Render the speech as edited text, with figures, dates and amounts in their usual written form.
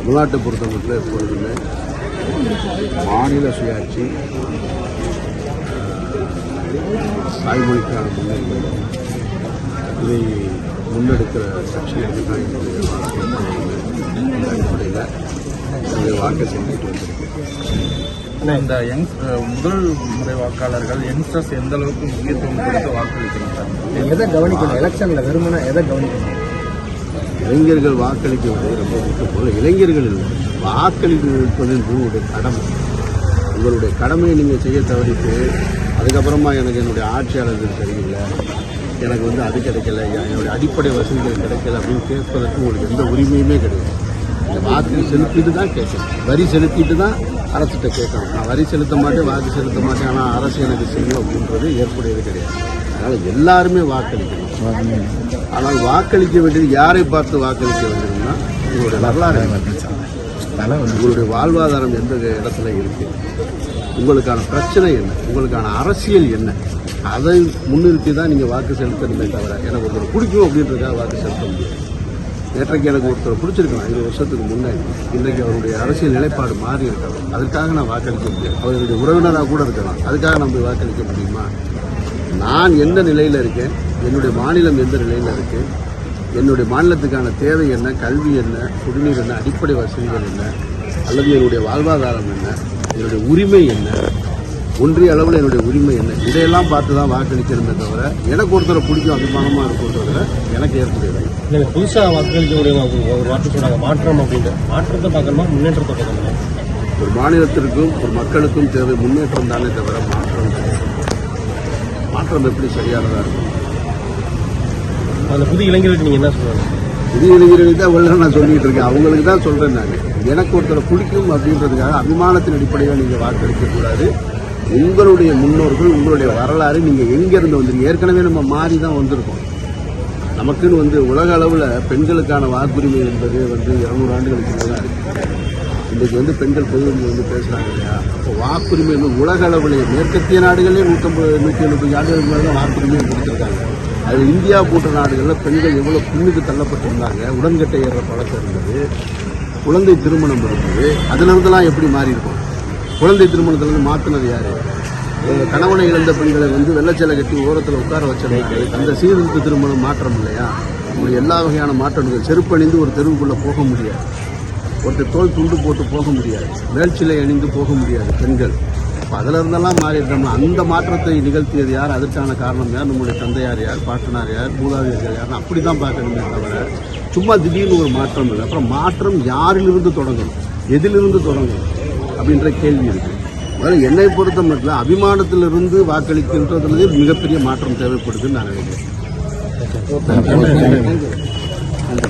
தமிழ்நாட்டை பொறுத்தமட்டில் எப்பொழுதுமே மாநில சுயாட்சி, தாய்மொழிக்கான முன்னேற்றம் இதை முன்னெடுக்கிற கட்சிகளுக்கு தான் என்னுடைய அடிப்படையில் என்னுடைய வாக்கை செஞ்சுட்டு வந்திருக்கேன். இந்த முதல் முறை வாக்காளர்கள் யங்ஸ்டர்ஸ் எந்த அளவுக்கு முக்கியத்துவம் கொடுத்து வாக்களிக்கிறாங்க? எதை கவனிக்கணும்? எலெக்ஷனில் வெறுமனா எதை கவனிக்கணும்? இளைஞர்கள் வாக்களிக்கிறது ரொம்ப முக்கியம். இளைஞர்கள் இல்லை, வாக்களிப்பது உங்களுடைய கடமை. உங்களுடைய கடமையை நீங்கள் செய்ய தவறிட்டு அதுக்கப்புறமா எனக்கு என்னுடைய ஆட்சியாளர்கள் சரியில்லை, எனக்கு அது கிடைக்கல, என்னுடைய அடிப்படை வசதிகள் கிடைக்கல அப்படின்னு கேட்பதற்கு உங்களுக்கு எந்த உரிமையுமே கிடையாது. இந்த வாக்கு செலுத்திட்டு தான் கேட்கணும், வரி செலுத்திட்டு தான் அரசிட்ட கேட்கணும். நான் வரி செலுத்த மாட்டேன், வாக்கு செலுத்த மாட்டேன், ஆனால் அரசு எனக்கு செய்யும் அப்படின்றது ஏற்புடையது கிடையாது. அதனால் எல்லாருமே வாக்களிக்கணும். ஆனால் வாக்களிக்க வேண்டியது யாரை பார்த்து வாக்களிக்க வேண்டியதுன்னா உங்களுடைய வரலாறு, உங்களுடைய வாழ்வாதாரம் எந்த இடத்துல இருக்கு, உங்களுக்கான பிரச்சனை என்ன, உங்களுக்கான அரசியல் என்ன, அதை முன்னிறுத்தி தான் நீங்கள் வாக்கு செலுத்தணுமே தவிர எனக்கு ஒருத்தர் பிடிக்கும் அப்படின்றதுக்காக வாக்கு செலுத்த முடியாது. நேற்றைக்கு எனக்கு ஒருத்தர் பிடிச்சிருக்கலாம் 20 வருஷத்துக்கு முன்னாடி, இன்றைக்கு அவருடைய அரசியல் நிலைப்பாடு மாறி இருக்கலாம், அதுக்காக நான் வாக்களிக்க முடியாது. அவருடைய உறவினராக கூட இருக்கலாம், அதுக்காக நம்ம வாக்களிக்க முடியுமா? நான் எந்த நிலையில் இருக்கேன், என்னுடைய மாநிலம் எந்த நிலையில் இருக்குது, என்னுடைய மாநிலத்துக்கான தேவை என்ன, கல்வி என்ன, குடிநீர் என்ன, அடிப்படை வசதிகள் என்ன, அல்லது என்னுடைய வாழ்வாதாரம் என்ன, என்னுடைய உரிமை என்ன, ஒன்றிய அளவில் என்னுடைய உரிமை என்ன, இதையெல்லாம் பார்த்து தான் வாக்களிக்கணுமே தவிர எனக்கு ஒருத்தரை பிடிக்கும் அபிமானமாக இருக்குன்றதுல எனக்கு ஏற்புடையது. நீங்கள் புதுசாக வாக்களிக்கக்கூடிய ஒரு வார்த்தை சொன்னாங்க மாற்றம் அப்படின்ற மாற்றத்தை பார்க்கணுமா முன்னேற்றத்தை பார்க்கணுமா? ஒரு மாநிலத்திற்கும் ஒரு மக்களுக்கும் தேவை முன்னேற்றம் தானே தவிர மாற்றம் எப்படி சரியானதாக இருக்கும்? அந்த புதிய இளைஞர்களுக்கு நீங்கள் என்ன சொல்லுவாங்க? புதிய இளைஞர்களுக்கு தான் உள்ள நான் சொல்லிட்டு இருக்கேன், அவங்களுக்கு தான் சொல்கிறேன். நான் எனக்கு ஒருத்தரை பிடிக்கும் அப்படின்றதுக்காக அபிமானத்தின் அடிப்படையில் நீங்கள் வாக்களிக்கக்கூடாது. உங்களுடைய முன்னோர்கள், உங்களுடைய வரலாறு, நீங்கள் எங்கேருந்து வந்துருக்கு, ஏற்கனவே நம்ம மாறி தான் வந்திருக்கோம். நமக்குன்னு உலக அளவில் பெண்களுக்கான வாக்குரிமை என்பது 200 ஆண்டுகளுக்கு மேலே இருக்குது. இன்றைக்கு பெண்கள் பொதுவெளியில் பேசுகிறாங்க இல்லையா? அப்போ வாக்குரிமை உலக அளவில் மேற்கத்திய நாடுகளே 150-170 ஆண்டுகளுக்கு மேலே தான் வாக்குரிமையை கொடுத்துருக்காங்க. அது இந்தியா போன்ற நாடுகளில் பெண்கள் எவ்வளோ பின்னுக்கு தள்ளப்பட்டிருந்தாங்க, உடன்கட்டை ஏற பழக்கம் இருந்தது, குழந்தை திருமணம் இருந்தது. அதிலிருந்துலாம் எப்படி மாறி இருக்கும்? குழந்தை திருமணத்திலிருந்து மாற்றினது யார்? கணவனை இழந்த பெண்களை வெள்ளச்சலை கட்டி ஓரத்தில் உட்கார வச்சிருந்தாங்க. அந்த சீர்திருத்த திருமணம் மாற்றம் இல்லையா? உங்களுக்கு எல்லா வகையான மாற்றங்கள். செருப்பணிந்து ஒரு தெருவுக்குள்ளே போக முடியாது, ஒருத்தர் தோல் துண்டு போட்டு போக முடியாது, மேல்சிலை அணிந்து போக முடியாது பெண்கள். இப்போ அதில் இருந்தெல்லாம் மாறிட்டோம்னா அந்த மாற்றத்தை நிகழ்த்தியது யார், அதற்கான காரணம் யார், நம்முடைய தந்தையார் யார், பாட்டனார் யார், மூதாதையர்கள் யார், அப்படி தான் பார்க்கணுமே தவிர சும்மா திடீர்னு ஒரு மாற்றம் இல்லை. அப்புறம் மாற்றம் யாரிலிருந்து தொடங்கணும், எதிலிருந்து தொடங்கணும் அப்படின்ற கேள்வி இருக்குது. முதல்ல என்னை பொறுத்த மட்டும் அபிமானத்திலிருந்து வாக்களிக்கின்றதுலேயே மிகப்பெரிய மாற்றம் தேவைப்படுதுன்னு நான் நினைக்கிறேன்.